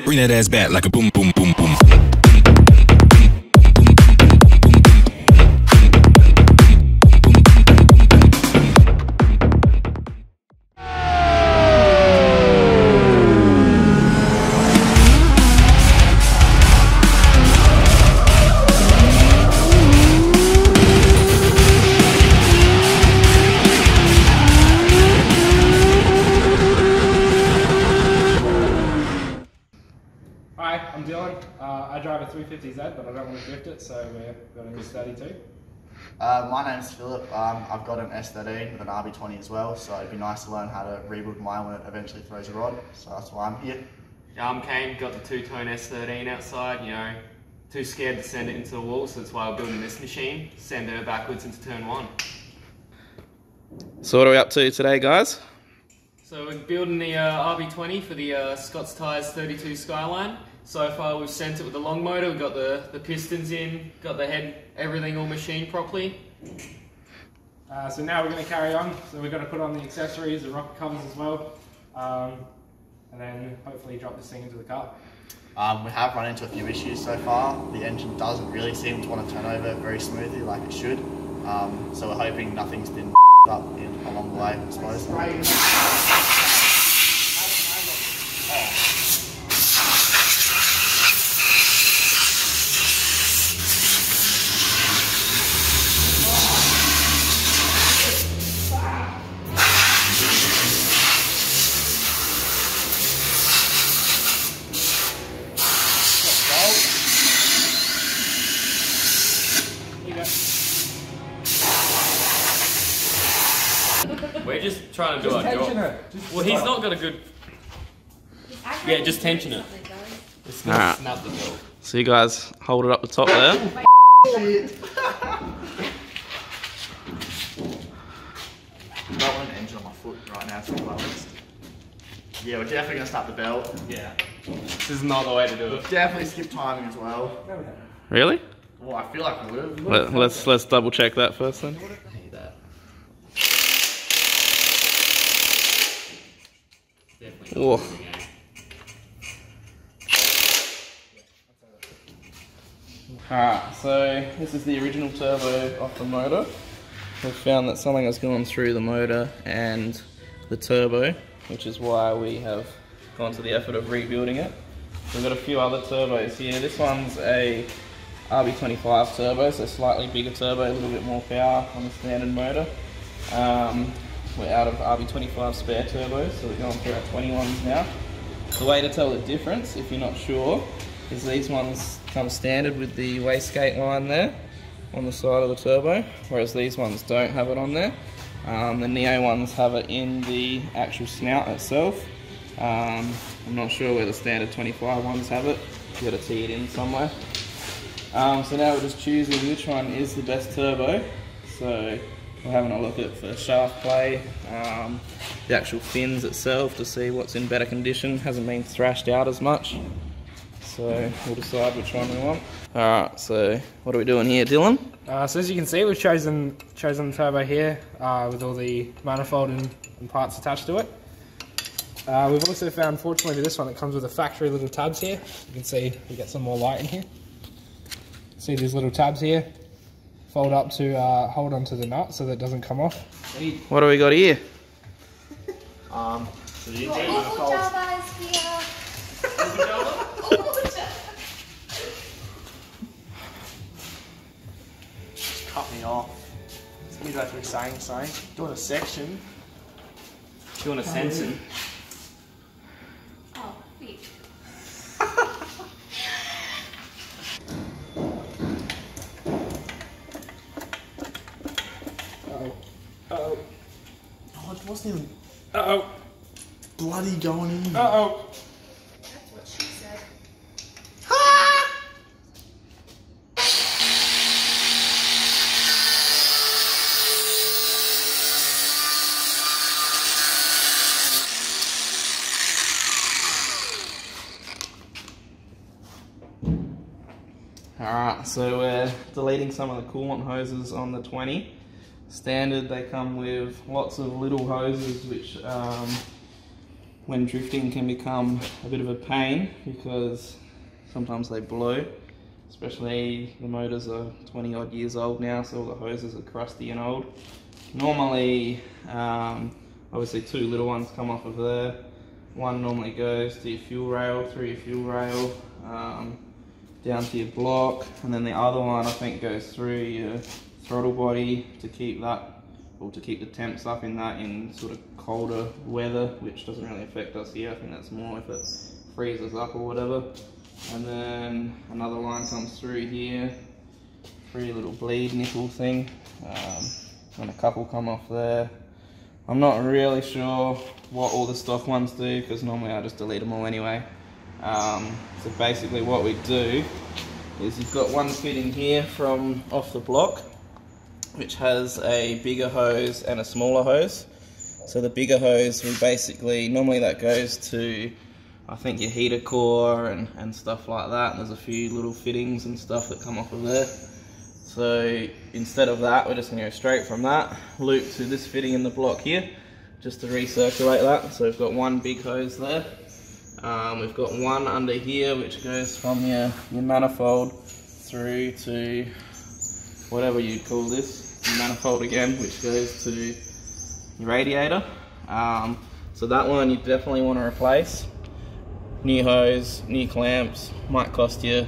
Bring that ass back like a boom, boom, boom, boom. Hi, I'm Dylan. I drive a 350Z, but I don't want to drift it, so we've got a new 32. My name's Philip. I've got an S13 with an RB20 as well, so it'd be nice to learn how to rebuild mine when it eventually throws a rod, so that's why I'm here. Yeah, I'm Kane, got the two-tone S13 outside, you know, too scared to send it into the wall, so that's why we're building this machine, send her backwards into turn one. So what are we up to today, guys? So we're building the RB20 for the Scott's Tyres 32 Skyline. So far we've sent it with the long motor, we've got the pistons in, got the head, everything all machined properly. So now we're going to carry on. So we've got to put on the accessories, the rocker covers as well, and then hopefully drop this thing into the car. We have run into a few issues so far. The engine doesn't really seem to want to turn over very smoothly like it should. So we're hoping nothing's been up along the way, I suppose. We're just trying to do our job. Well, he's not got a good... Yeah, just tension it. It's not snap the belt. So you guys hold it up the top there. I want an engine on my foot right now, to be honest. Yeah, we're definitely going to snap the belt. Yeah. This is not the way to do it. Definitely skip timing as well. Really? Well, I feel like we would. Let's double check that first then. Oh. Alright, so this is the original turbo off the motor. We've found that something has gone through the motor and the turbo, which is why we have gone to the effort of rebuilding it. We've got a few other turbos here. This one's a RB25 turbo, so slightly bigger turbo, a little bit more power on the standard motor. We're out of RB25 spare turbos, so we're going through our 21s now. The way to tell the difference, if you're not sure, is these ones come standard with the wastegate line there on the side of the turbo, whereas these ones don't have it on there. The Neo ones have it in the actual snout itself. I'm not sure where the standard 25 ones have it. You've got to tee it in somewhere. So now we're just choosing which one is the best turbo. So we're having a look at for shaft play, the actual fins itself to see what's in better condition. Hasn't been thrashed out as much. So we'll decide which one we want. Alright, so what are we doing here, Dylan? So as you can see, we've chosen the turbo here with all the manifold and parts attached to it. We've also found, fortunately, this one that comes with the factory little tabs here. You can see we get some more light in here. See these little tabs here? Fold up to hold onto the nut so that it doesn't come off. What do we got here? So you do cut me off. He's actually saying something. Doing a section. Doing a sensing. Oh, wait. Uh-oh. Oh, it wasn't even Uh-oh. bloody going in. Uh-oh. That's what she said. Alright, so we're deleting some of the coolant hoses on the 20. Standard, they come with lots of little hoses which when drifting can become a bit of a pain because sometimes they blow, especially the motors are 20 odd years old now, so all the hoses are crusty and old. Normally, obviously 2 little ones come off of there. One normally goes to your fuel rail, through your fuel rail, down to your block, and then the other one I think goes through your throttle body to keep that, or to keep the temps up in that in sort of colder weather, which doesn't really affect us here. I think that's more if it freezes up or whatever. And then another line comes through here, through your little bleed nipple thing, and a couple come off there. I'm not really sure what all the stock ones do because normally I just delete them all anyway. So basically what we do is you've got one fitting here from off the block which has a bigger hose and a smaller hose. So the bigger hose, we basically, normally that goes to I think your heater core and stuff like that, and there's a few little fittings and stuff that come off of there. So instead of that, we're just going to go straight from that, loop to this fitting in the block here, just to recirculate that. So we've got one big hose there. We've got one under here which goes from your manifold through to whatever you'd call this, your manifold again, which goes to your radiator. So that one you definitely want to replace. New hose, new clamps, might cost you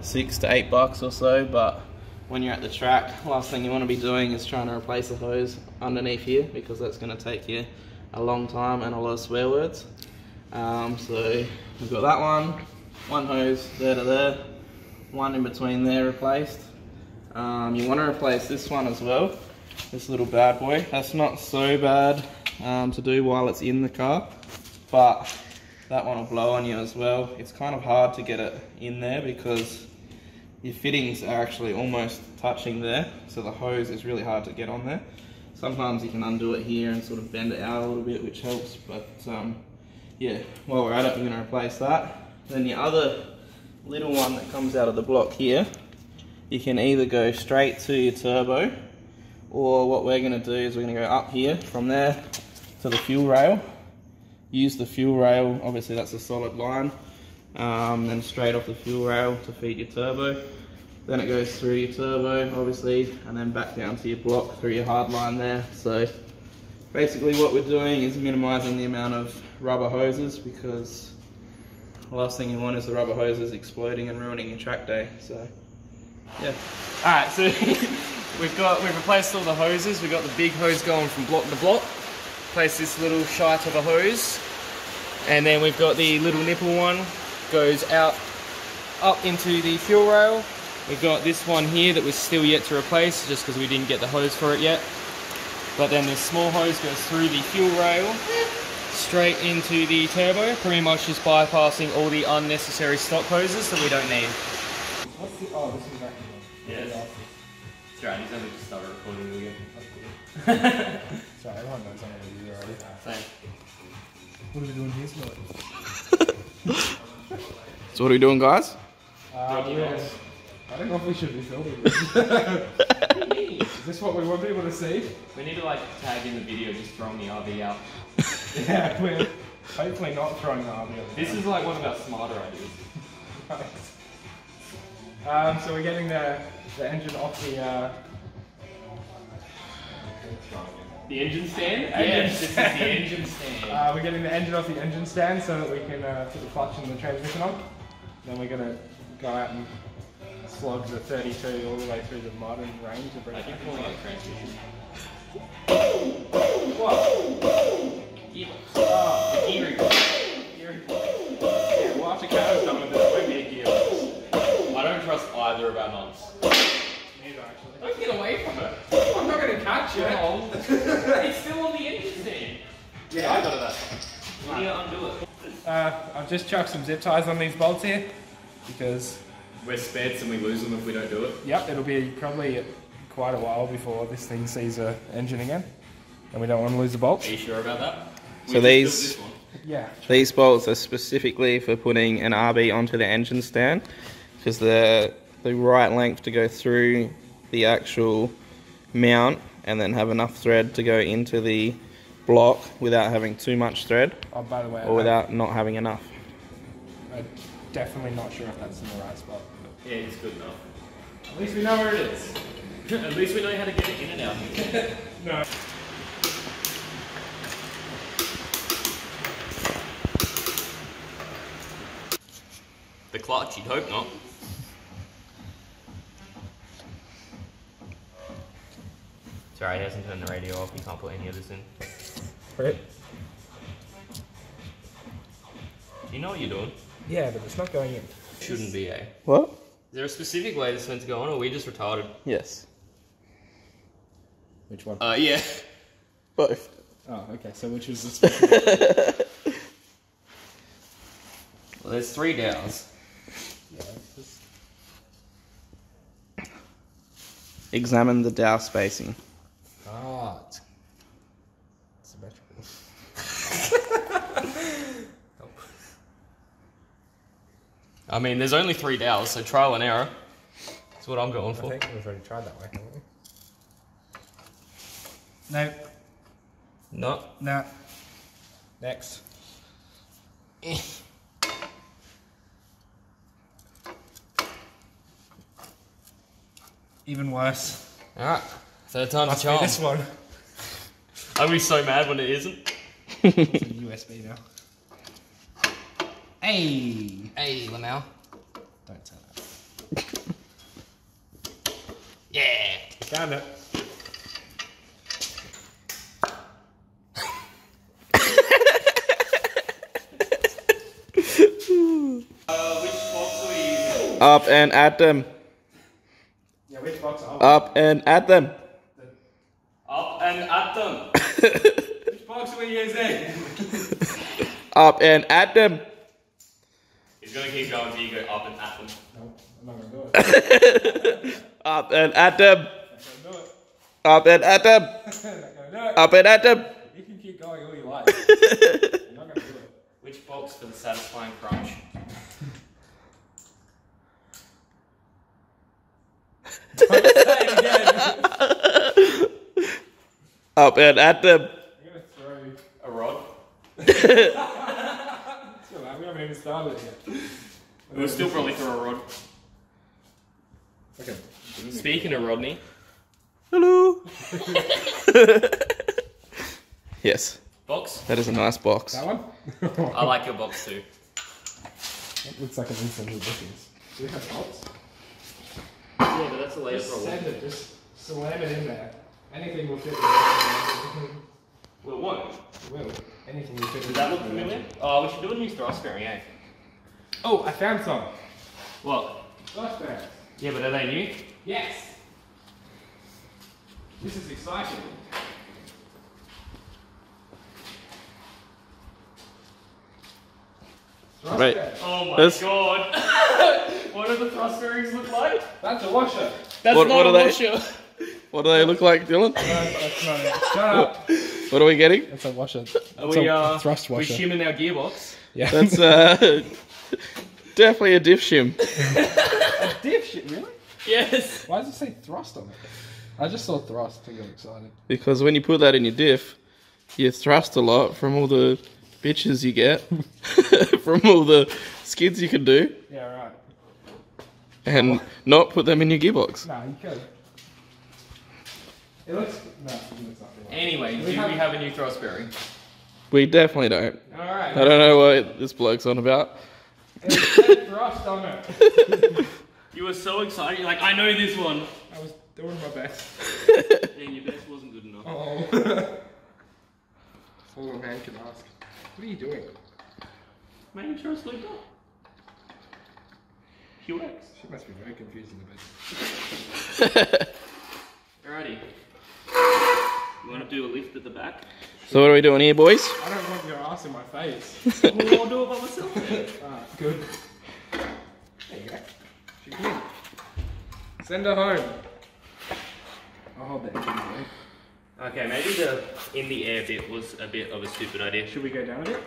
$6 to $8 or so, but when you're at the track, last thing you want to be doing is trying to replace a hose underneath here, because that's going to take you a long time and a lot of swear words. So we've got that one hose there to there, one in between there replaced. You want to replace this one as well, this little bad boy. That's not so bad to do while it's in the car, but that one will blow on you as well. It's kind of hard to get it in there because your fittings are actually almost touching there, so the hose is really hard to get on there. Sometimes you can undo it here and sort of bend it out a little bit, which helps, but yeah, while we're at it, we're going to replace that. Then the other little one that comes out of the block here, you can either go straight to your turbo, or what we're going to do is we're going to go up here from there to the fuel rail, use the fuel rail, obviously that's a solid line, then straight off the fuel rail to feed your turbo. Then it goes through your turbo, obviously, and then back down to your block through your hard line there. So basically what we're doing is minimizing the amount of rubber hoses, because the last thing you want is the rubber hoses exploding and ruining your track day. So yeah. Alright, so we've replaced all the hoses. We've got the big hose going from block to block. Place this little shite of a hose, and then we've got the little nipple one, goes out up into the fuel rail. We've got this one here that was still yet to replace, just because we didn't get the hose for it yet. But then this small hose goes through the fuel rail, straight into the turbo, pretty much just bypassing all the unnecessary stock hoses that we don't need. What's the, oh, this is actually Yes. That's right, he's only just started recording again. Sorry, everyone knows I'm going to do already. Same. What are we doing here tonight? So what are we doing, guys? Yes. I don't know if we should be filming this. Is this what we want people to see? We need to like tag in the video just throwing the RV out. Yeah, we're hopefully not throwing the RV out. This is like one of our smarter ideas. Right. So we're getting the engine off the... The engine stand? Yes, this is the engine stand. We're getting the engine off the engine stand so that we can put the clutch and the transmission on. Then we're going to go out and slog the 32 all the way through the mud and rain to bring I it keep back pulling inside. the transmission. What? Gearbox. Oh, Gearing. yeah, we'll have to catch done with this. Might be a gearbox. I don't trust either of our knobs. Neither, actually. Don't get away from it. I'm not going to catch it. No. It's still on the engine stand. Yeah, I got it that time. We need to undo it. I've just chucked some zip ties on these bolts here because, We're speds and we lose them if we don't do it. yep, it'll be probably quite a while before this thing sees an engine again, and we don't want to lose the bolts. Are you sure about that? So We just these- built Yeah. These bolts are specifically for putting an RB onto the engine stand, because they're the right length to go through the actual mount and then have enough thread to go into the block without having too much thread, Oh, by the way, or without not having enough. I'm definitely not sure if that's in the right spot. Yeah, it's good enough. At least we know where it is. At least we know how to get it in and out. No. The clutch, you'd hope not. Sorry, he hasn't turned the radio off. You can't put any of this in. Right? Do you know what you're doing? Yeah, but it's not going in. Shouldn't be, eh? What? Is there a specific way this meant to go on, or are we just retarded? Yes. Which one? Yeah. Both. Oh, okay. So which was the Well, there's 3 dowels. Yeah, it's just... Examine the dowel spacing. Ah, it's symmetrical. I mean, there's only 3 dowels, so trial and error. That's what I'm going I for. think we've already tried that way, haven't we? No. No. Nah. Next. Even worse. Alright. Third time's a Must be charm. this one. I'll be so mad when it isn't. It's a USB now. Hey! Hey, Lamau. Don't say that. Yeah. Found it. Which box are we using? Up and at them. Yeah, which box are we? Up and at them. Up and at them. Which box are we using? Up and at them. He's gonna keep going until you go up and at them. No, I'm not gonna do it. Up and at them. I'm not gonna do it. Up and at them. I'm not gonna do it. Up and at them. You can keep going all you like. I'm not gonna do it. Which box for the satisfying crunch? Don't say it again. Up and at them. I'm gonna throw. A rod? It's all right, we haven't even started yet. We'll still probably throw a rod. Okay. Speaking of Rodney, Hello. Yes, box? that is a nice box. That one? I like your box too. That looks like an instant noodles. Do you have bolts? Yeah, but that's a layer Just for a send wall. it, just slam it in there. Anything will fit in there. Well, it won't. It will. Anything will fit in Does that there. look familiar? Oh, we should do a new thrust bearing, eh? Oh, I found some. What? Flash bearings. Yeah, but are they new? Yes! This is exciting. Thrust Wait. bearings. Oh my This- god! What do the thrust bearings look like? That's a washer. That's What- not what a are they? washer. What do they look like, Dylan? That's not it. Shut up. What are we getting? That's a washer. Are That's we, a thrust we washer. shimming our gearbox? Yeah. That's definitely a diff shim. diff shit, really? Yes! Why does it say thrust on it? I just saw thrust and got excited. Because when you put that in your diff, you thrust a lot from all the bitches you get, from all the skids you can do, Yeah, right. and not put them in your gearbox. No, you could. It looks... No, it looks nothing like Anyway, do we have- have a new thrust bearing? We definitely don't. Alright. I don't know what this bloke's on about. it. Said thrust on it. You were so excited, you're like, I know this one. I was doing my best. And your best wasn't good enough. Oh. All a man can ask. What are you doing? Making sure it's looped up. QX. She must be very confused in the bed. Alrighty. You want to do a lift at the back? So what are we doing here, boys? I don't want your ass in my face. Well, I'll do it by myself then. Alright, good. There you go. She's in. Send her home. I'll hold that key away. Okay, maybe the in the air bit was a bit of a stupid idea. Should we go down a bit?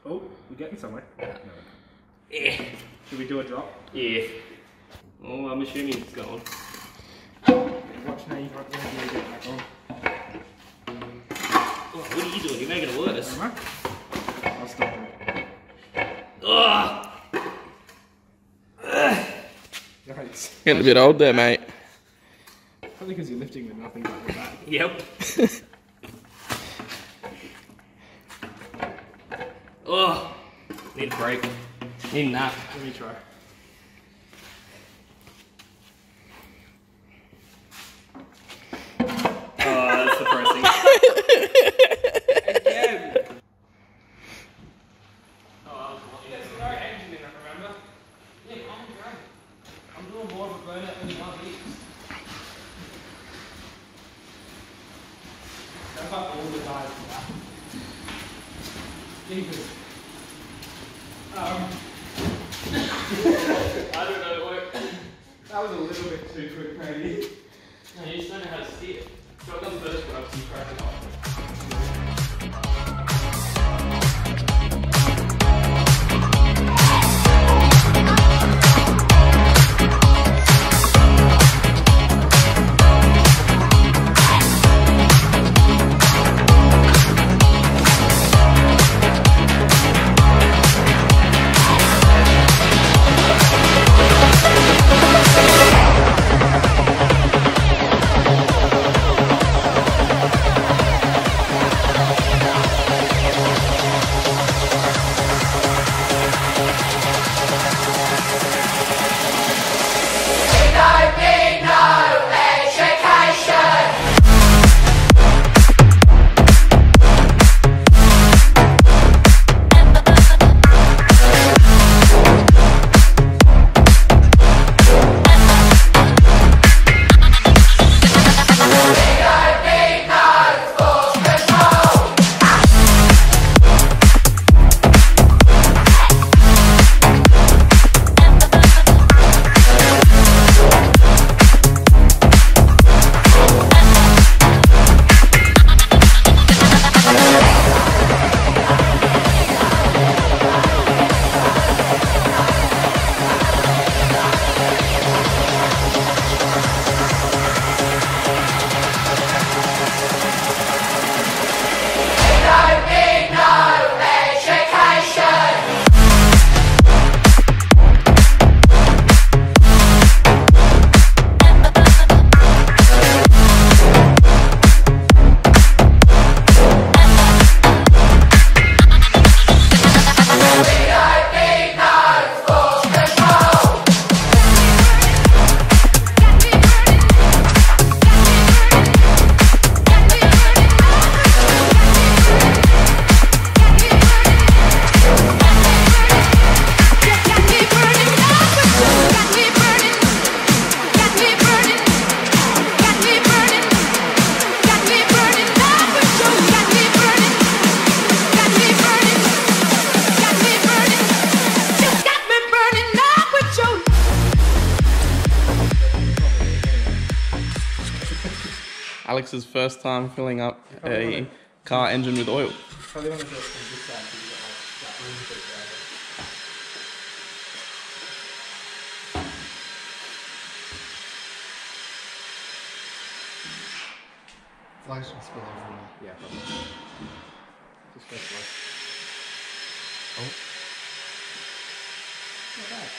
Oh, we're getting somewhere. No. Yeah. Should we do a drop? Yeah. Oh, I'm assuming it's going. Watch Now you got to get it back on. Oh, what are you doing? You're making it worse. I'll stop it. Ugh! Yikes. Getting a bit old there, mate. Probably because you're lifting with nothing but your back. Yep. Oh, need a break. Need a nap. Let me try. Oh, that's depressing. Again! There's no engine in it, remember? Yeah, I'm doing more of a burnout than you want me. I've got all the guys for that. Jesus. I don't know what. That was a little bit too quick, maybe. No, you just don't know how to steer. So I've done the first one, I've seen cracking off. Alex's first time filling up a car engine with oil. Probably want to do it from this side so you got like that room to go over. Flags will spill over. Yeah, probably. Just go slow. Oh. Not bad.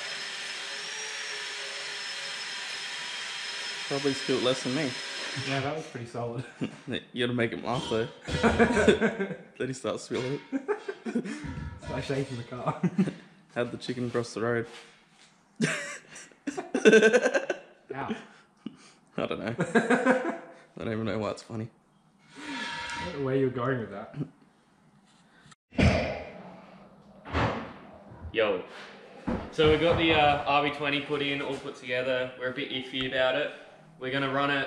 Probably spilled less than me. Yeah, that was pretty solid. You gotta make him laugh though. Then he starts spilling it. Start shaking the car. Had the chicken cross the road. Ow. I don't know. I don't even know why it's funny. I don't know where you're going with that. Yo. So we got the RB20 put in, all put together. We're a bit iffy about it. We're gonna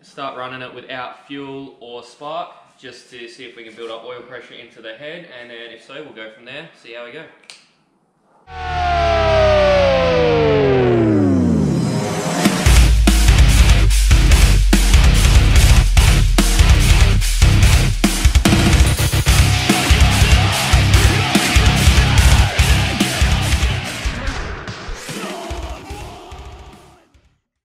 start running it without fuel or spark, just to see if we can build up oil pressure into the head, and then if so, we'll go from there, see how we go.